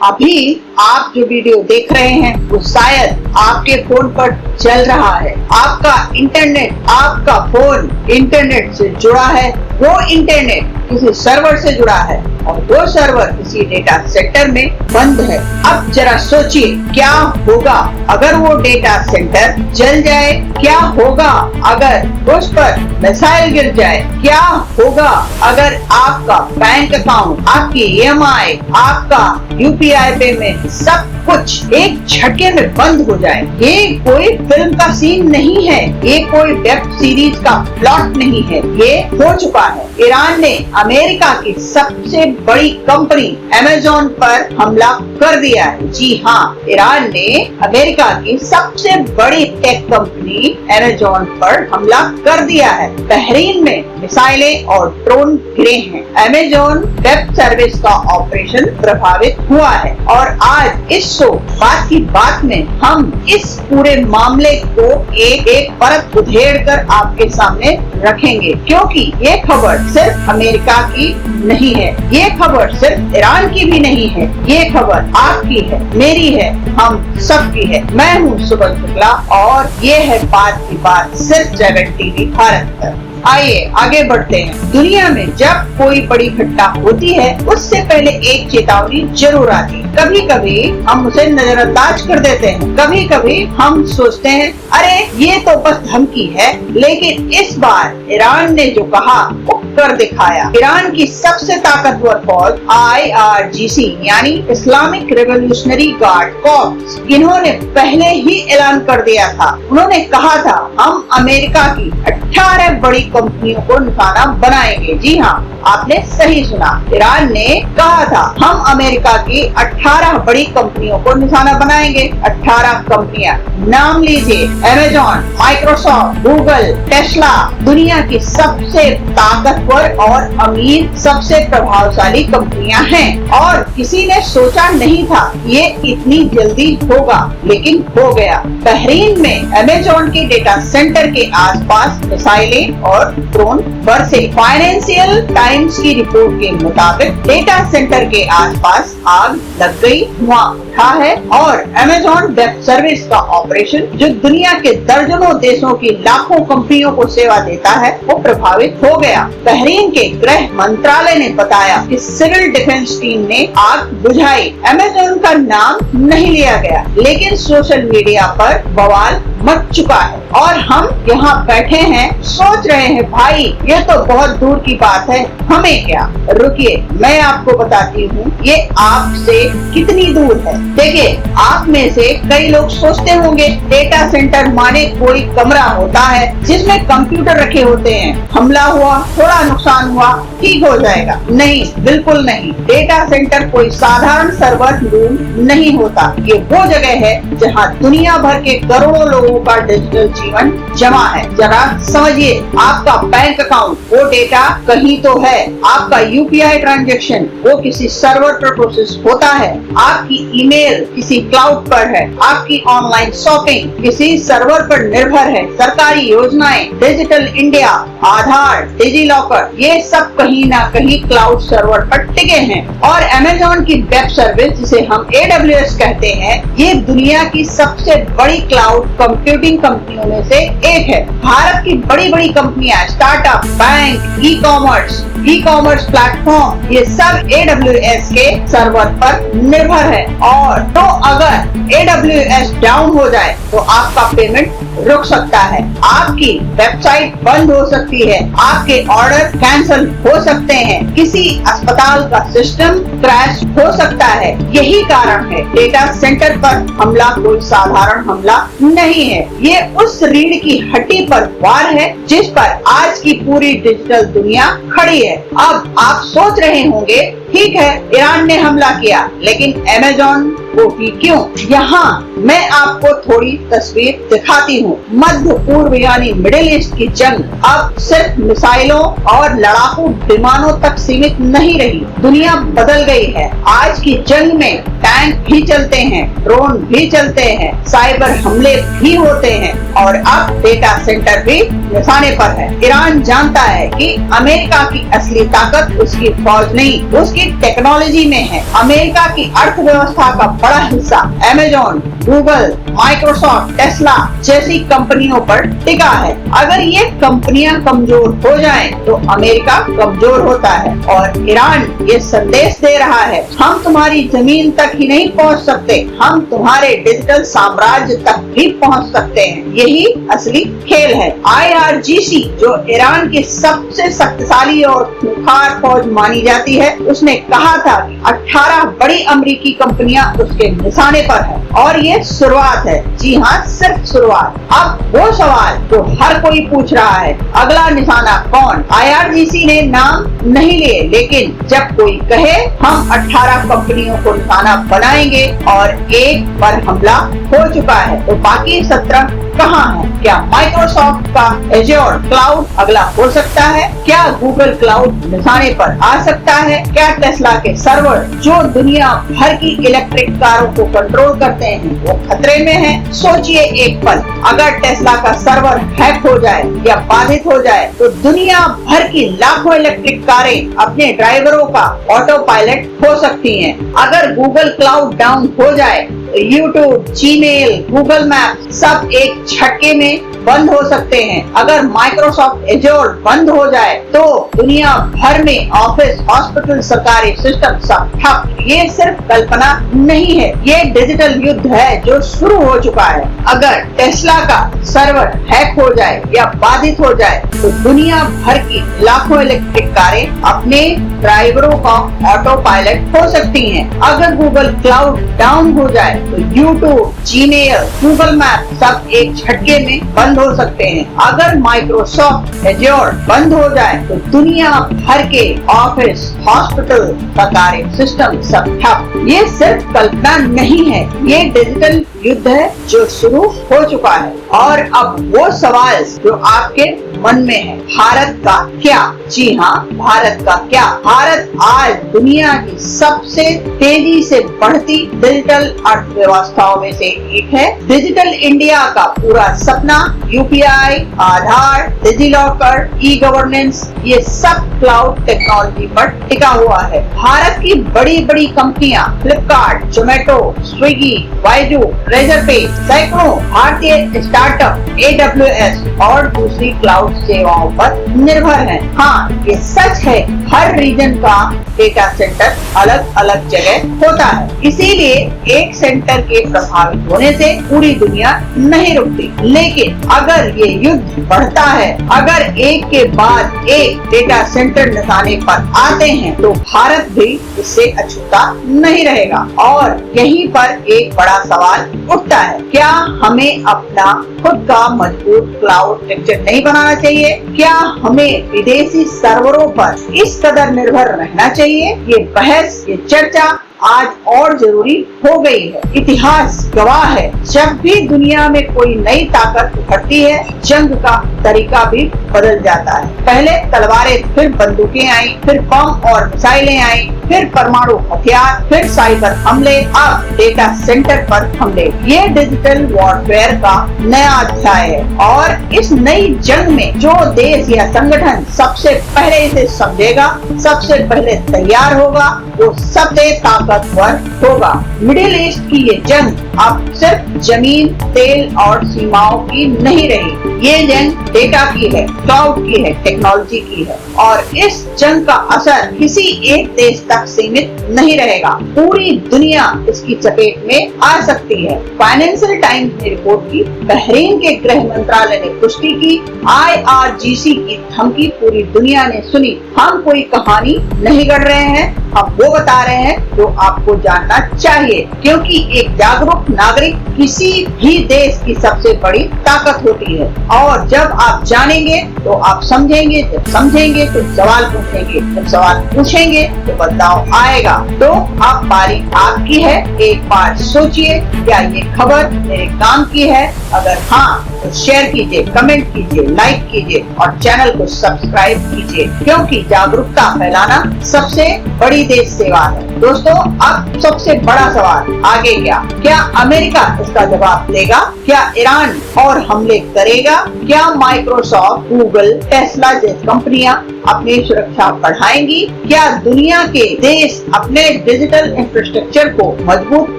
अभी आप जो वीडियो देख रहे हैं वो शायद आपके फोन पर चल रहा है। आपका इंटरनेट, आपका फोन इंटरनेट से जुड़ा है, वो इंटरनेट किसी सर्वर से जुड़ा है और वो सर्वर किसी डेटा सेंटर में बंद है। अब जरा सोचिए क्या होगा अगर वो डेटा सेंटर जल जाए, क्या होगा अगर उस पर मिसाइल गिर जाए, क्या होगा अगर आपका बैंक अकाउंट, आपकी EMI, आपका UPI पेमेंट सब कुछ एक झटके में बंद हो जाए। ये कोई फिल्म का सीन नहीं है, ये कोई वेब सीरीज का प्लॉट नहीं है, ये हो चुका है। ईरान ने अमेरिका की सबसे बड़ी कंपनी अमेज़न पर हमला कर दिया है। जी हाँ, ईरान ने अमेरिका की सबसे बड़ी टेक कंपनी अमेज़न पर हमला कर दिया है। बहरीन में मिसाइलें और ड्रोन गिरे हैं। अमेज़न वेब सर्विस का ऑपरेशन प्रभावित हुआ है और आज इस शो बात की बात में हम इस पूरे मामले को एक एक परत उधेड़ कर आपके सामने रखेंगे, क्योंकि ये खबर सिर्फ अमेरिका की नहीं है, ये खबर सिर्फ ईरान की भी नहीं है, ये खबर आपकी है, मेरी है, हम सबकी है। मैं हूँ सुबल शुक्ला और ये है बात की बात सिर्फ 7 TV भारत पर। आइए आगे बढ़ते हैं। दुनिया में जब कोई बड़ी घटना होती है उससे पहले एक चेतावनी जरूर आती है। कभी कभी हम उसे नजरअंदाज कर देते हैं, कभी कभी हम सोचते हैं अरे ये तो बस धमकी है, लेकिन इस बार ईरान ने जो कहा वो कर दिखाया। ईरान की सबसे ताकतवर फौज IRGC यानी इस्लामिक रेवोल्यूशनरी गार्ड कॉर्प्स, इन्होंने पहले ही ऐलान कर दिया था। उन्होंने कहा था हम अमेरिका की 18 बड़ी कंपनियों को निशाना बनाएंगे। जी हाँ, आपने सही सुना, ईरान ने कहा था हम अमेरिका की 18 बड़ी कंपनियों को निशाना बनाएंगे। 18 कंपनियां, नाम लीजिए, अमेज़न, माइक्रोसॉफ्ट, गूगल, टेस्ला, दुनिया की सबसे ताकतवर और अमीर, सबसे प्रभावशाली कंपनियां हैं और किसी ने सोचा नहीं था ये इतनी जल्दी होगा, लेकिन हो गया। बहरीन में अमेज़न के डेटा सेंटर के आसपास मिसाइलें और ड्रोन बरसे। फाइनेंशियल टाइम्स की रिपोर्ट के मुताबिक डेटा सेंटर के आसपास आग लग गई, धुआं उठा है और अमेज़न वेब सर्विस का ऑपरेशन जो दुनिया के दर्जनों देशों की लाखों कंपनियों को सेवा देता है वो प्रभावित हो गया। बहरीन के गृह मंत्रालय ने बताया कि सिविल डिफेंस टीम ने आग बुझाई। अमेज़न का नाम नहीं लिया गया, लेकिन सोशल मीडिया पर बवाल मच चुका है और हम यहाँ बैठे हैं सोच रहे हैं भाई ये तो बहुत दूर की बात है, हमें क्या। रुकिए, मैं आपको बताती हूँ ये आपसे कितनी दूर है। देखिए, आप में से कई लोग सोचते होंगे डेटा सेंटर माने कोई कमरा होता है जिसमें कंप्यूटर रखे होते हैं, हमला हुआ, थोड़ा नुकसान हुआ, ठीक हो जाएगा। नहीं, बिल्कुल नहीं। डेटा सेंटर कोई साधारण सर्वर रूम नहीं होता, ये वो जगह है जहाँ दुनिया भर के करोड़ों लोगों का डिजिटल जीवन जमा है। जरा समझिए, आपका बैंक अकाउंट वो डेटा कहीं तो है, आपका UPI ट्रांजैक्शन वो किसी सर्वर पर प्रोसेस होता है, आपकी ईमेल किसी क्लाउड पर है, आपकी ऑनलाइन शॉपिंग किसी सर्वर पर निर्भर है, सरकारी योजनाएं, डिजिटल इंडिया, आधार, डिजी लॉकर, ये सब कहीं ना कहीं क्लाउड सर्वर पर टिके हैं। और अमेज़न की वेब सर्विस जिसे हम AWS कहते हैं, ये दुनिया की सबसे बड़ी क्लाउड कंप्यूटिंग कंपनियों में से एक है। भारत की बड़ी बड़ी कंपनियां, startup, bank, e commerce platform, ये सब AWS के सर्वर पर निर्भर है। और तो अगर AWS डाउन हो जाए तो आपका पेमेंट रुक सकता है, आपकी वेबसाइट बंद हो सकती है, आपके ऑर्डर कैंसिल हो सकते हैं, किसी अस्पताल का सिस्टम क्रैश हो सकता है। यही कारण है डेटा सेंटर पर हमला कोई साधारण हमला नहीं है, ये उस रीढ़ की हड्डी पर वार है जिस पर आज की पूरी डिजिटल दुनिया खड़ी है। अब आप सोच रहे होंगे ठीक है ईरान ने हमला किया, लेकिन अमेज़न वो भी क्यों? यहाँ मैं आपको थोड़ी तस्वीर दिखाती हूँ। मध्य पूर्व यानी मिडिल ईस्ट की जंग अब सिर्फ मिसाइलों और लड़ाकू विमानों तक सीमित नहीं रही, दुनिया बदल गई है। आज की जंग में टैंक भी चलते हैं, ड्रोन भी चलते हैं, साइबर हमले भी होते हैं और अब डेटा सेंटर भी निशाने पर है। ईरान जानता है कि अमेरिका की असली ताकत उसकी फौज नहीं, उसकी टेक्नोलॉजी में है। अमेरिका की अर्थव्यवस्था का बड़ा हिस्सा अमेज़न, गूगल, माइक्रोसॉफ्ट, टेस्ला जैसी कंपनियों पर टिका है। अगर ये कंपनियां कमजोर हो जाएं, तो अमेरिका कमजोर होता है और ईरान ये संदेश दे रहा है, हम तुम्हारी जमीन तक ही नहीं पहुंच सकते, हम तुम्हारे डिजिटल साम्राज्य तक भी पहुंच सकते हैं। यही असली खेल है। IRGC जो ईरान की सबसे शक्तिशाली और खूंखार फौज मानी जाती है, उसने कहा था कि 18 बड़ी अमेरिकी कंपनियां उसके निशाने पर है और ये शुरुआत है। जी हाँ, सिर्फ शुरुआत। अब वो सवाल जो हर कोई पूछ रहा है, अगला निशाना कौन? IRGC ने नाम नहीं लिए, लेकिन जब कोई कहे हम 18 कंपनियों को निशाना बनाएंगे और एक पर हमला हो चुका है, तो बाकी 17 कहाँ है? क्या माइक्रोसॉफ्ट का एज्योर क्लाउड अगला हो सकता है? क्या गूगल क्लाउड निशाने पर आ सकता है? क्या टेस्ला के सर्वर जो दुनिया भर की इलेक्ट्रिक कारों को कंट्रोल करते हैं वो खतरे में है? सोचिए एक पल, अगर टेस्ला का सर्वर हैक हो जाए या बाधित हो जाए तो दुनिया भर की लाखों इलेक्ट्रिक कारें अपने ड्राइवरों का ऑटो पायलट हो सकती हैं। अगर गूगल क्लाउड डाउन हो जाए, यूट्यूब, जीमेल, गूगल मैप सब एक झटके में बंद हो सकते हैं। अगर माइक्रोसॉफ्ट एज्योर बंद हो जाए तो दुनिया भर में ऑफिस, हॉस्पिटल, सरकारी सिस्टम सब ठप। ये सिर्फ कल्पना नहीं है, ये डिजिटल युद्ध है जो शुरू हो चुका है। अगर टेस्ला का सर्वर हैक हो जाए या बाधित हो जाए तो दुनिया भर की लाखों इलेक्ट्रिक कारें अपने ड्राइवरों का ऑटो पायलट हो सकती हैं। अगर गूगल क्लाउड डाउन हो जाए तो यूट्यूब, जीमेल, गूगल मैप सब एक झटके में बंद हो सकते हैं। अगर माइक्रोसॉफ्ट एज्योर बंद हो जाए तो दुनिया भर के ऑफिस, हॉस्पिटल, सरकारी सिस्टम सब ठप। ये सिर्फ कल्पना नहीं है, ये डिजिटल युद्ध है जो शुरू हो चुका है। और अब वो सवाल जो आपके मन में है, भारत का क्या? जी हाँ, भारत का क्या? भारत आज दुनिया की सबसे तेजी से बढ़ती डिजिटल अर्थव्यवस्थाओं में से एक है। डिजिटल इंडिया का पूरा सपना UPI, आधार, डिजिलॉकर, ई-गवर्नेंस ये सब क्लाउड टेक्नोलॉजी पर टिका हुआ है। भारत की बड़ी बड़ी कंपनियां फ्लिपकार्ट, जोमेटो, स्विगी, बाइजू, रेजरपे, सैकड़ों भारतीय स्टार्टअप AWS और दूसरी क्लाउड सेवाओं पर निर्भर है। हाँ, ये सच है, हर रीजन का डेटा सेंटर अलग अलग जगह होता है, इसीलिए एक सेंटर के प्रभावित होने से पूरी दुनिया नहीं रुकती। लेकिन अगर ये युद्ध बढ़ता है, अगर एक के बाद एक डेटा सेंटर निशाने पर आते हैं, तो भारत भी इससे अछूता नहीं रहेगा। और यहीं पर एक बड़ा सवाल उठता है, क्या हमें अपना खुद का मजबूत क्लाउड स्ट्रक्चर नहीं बनाना चाहिए? क्या हमें विदेशी सर्वरों पर इस कदर निर्भर रहना चाहिए? ये बहस, ये चर्चा आज और जरूरी हो गई है। इतिहास गवाह है, जब भी दुनिया में कोई नई ताकत उभरती है, जंग का तरीका भी बदल जाता है। पहले तलवारें, फिर बंदूकें आई, फिर बम और मिसाइलें आई, फिर परमाणु हथियार, फिर साइबर हमले, अब डेटा सेंटर पर हमले। ये डिजिटल वॉरफेयर का नया अध्याय है और इस नई जंग में जो देश या संगठन सबसे पहले इसे समझेगा, सबसे पहले तैयार होगा, वो सबसे ताकतवर होगा। मिडिल ईस्ट की ये जंग अब सिर्फ जमीन, तेल और सीमाओं की नहीं रही, ये जंग डेटा की है, क्लाउड की है, टेक्नोलॉजी की है। और इस जंग का असर किसी एक देश तक सीमित नहीं रहेगा, पूरी दुनिया इसकी चपेट में आ सकती है। फाइनेंशियल टाइम्स ने रिपोर्ट की, बहरीन के गृह मंत्रालय ने पुष्टि की, IRGC की धमकी पूरी दुनिया ने सुनी। हम कोई कहानी नहीं गढ़ रहे हैं, हम वो बता रहे हैं जो आपको जानना चाहिए, क्योंकि एक जागरूक नागरिक किसी भी देश की सबसे बड़ी ताकत होती है। और जब आप जानेंगे तो आप समझेंगे, जब समझेंगे तो सवाल पूछेंगे, जब सवाल पूछेंगे तो बदलाव आएगा। तो अब बारी आपकी है, एक बार सोचिए, क्या ये खबर मेरे काम की है? अगर हाँ तो शेयर कीजिए, कमेंट कीजिए, लाइक कीजिए और चैनल को सब्सक्राइब कीजिए, क्योंकि जागरूकता फैलाना सबसे बड़ी देश सेवा है। दोस्तों, अब सबसे बड़ा सवाल, आगे क्या अमेरिका इसका जवाब देगा? क्या ईरान और हमले करेगा? क्या माइक्रोसॉफ्ट, गूगल, टेस्ला जैसी कंपनियां अपनी सुरक्षा बढ़ाएंगी? क्या दुनिया के देश अपने डिजिटल इंफ्रास्ट्रक्चर को मजबूत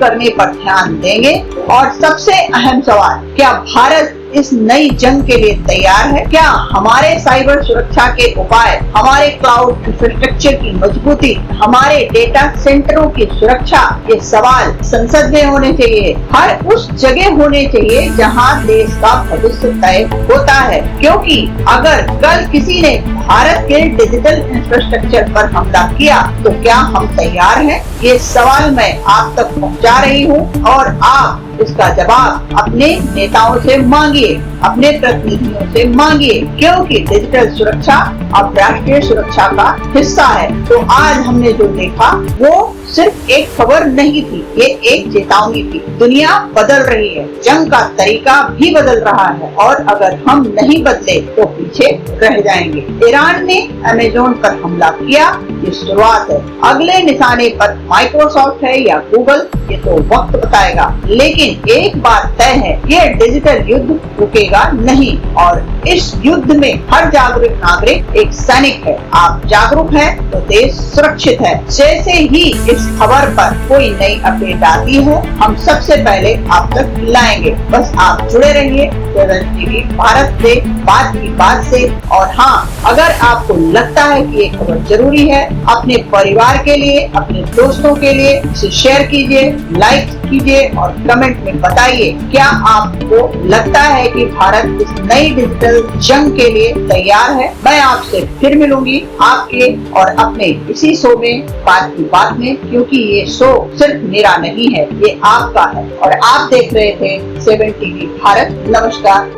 करने पर ध्यान देंगे? और सबसे अहम सवाल, क्या भारत इस नई जंग के लिए तैयार है? क्या हमारे साइबर सुरक्षा के उपाय, हमारे क्लाउड इंफ्रास्ट्रक्चर की मजबूती, हमारे डेटा सेंटरों की सुरक्षा, ये सवाल संसद में होने चाहिए, हर उस जगह होने चाहिए जहां देश का भविष्य तय होता है। क्योंकि अगर कल किसी ने भारत के डिजिटल इंफ्रास्ट्रक्चर पर हमला किया तो क्या हम तैयार हैं? ये सवाल मैं आप तक पहुंचा रही हूं और आप इसका जवाब अपने नेताओं से मांगिए, अपने प्रतिनिधियों से मांगिए, क्योंकि डिजिटल सुरक्षा अब राष्ट्रीय सुरक्षा का हिस्सा है। तो आज हमने जो देखा वो सिर्फ एक खबर नहीं थी, ये एक चेतावनी थी। दुनिया बदल रही है, जंग का तरीका भी बदल रहा है और अगर हम नहीं बदले तो पीछे रह जाएंगे। ईरान ने अमेज़न पर हमला किया, ये शुरुआत है। अगले निशाने पर माइक्रोसॉफ्ट है या गूगल, ये तो वक्त बताएगा। लेकिन एक बात तय है, ये डिजिटल युद्ध रुकेगा नहीं और इस युद्ध में हर जागरूक नागरिक एक सैनिक है। आप जागरूक हैं तो देश सुरक्षित है। जैसे ही इस खबर पर कोई नई अपडेट आती है, हम सबसे पहले आप तक लाएंगे। बस आप जुड़े रहिए सेवन टीवी भारत से, बात की बात से। और हाँ, अगर आपको लगता है कि ये खबर जरूरी है अपने परिवार के लिए, अपने दोस्तों के लिए, इसे शेयर कीजिए, लाइक कीजिए और कमेंट में बताइए, क्या आपको लगता है कि भारत इस नई डिजिटल जंग के लिए तैयार है? मैं आपसे फिर मिलूंगी आपके और अपने इसी शो में, बात की बात में, क्योंकि ये शो सिर्फ मेरा नहीं है, ये आपका है और आप देख रहे थे 7 टीवी भारत। नमस्कार।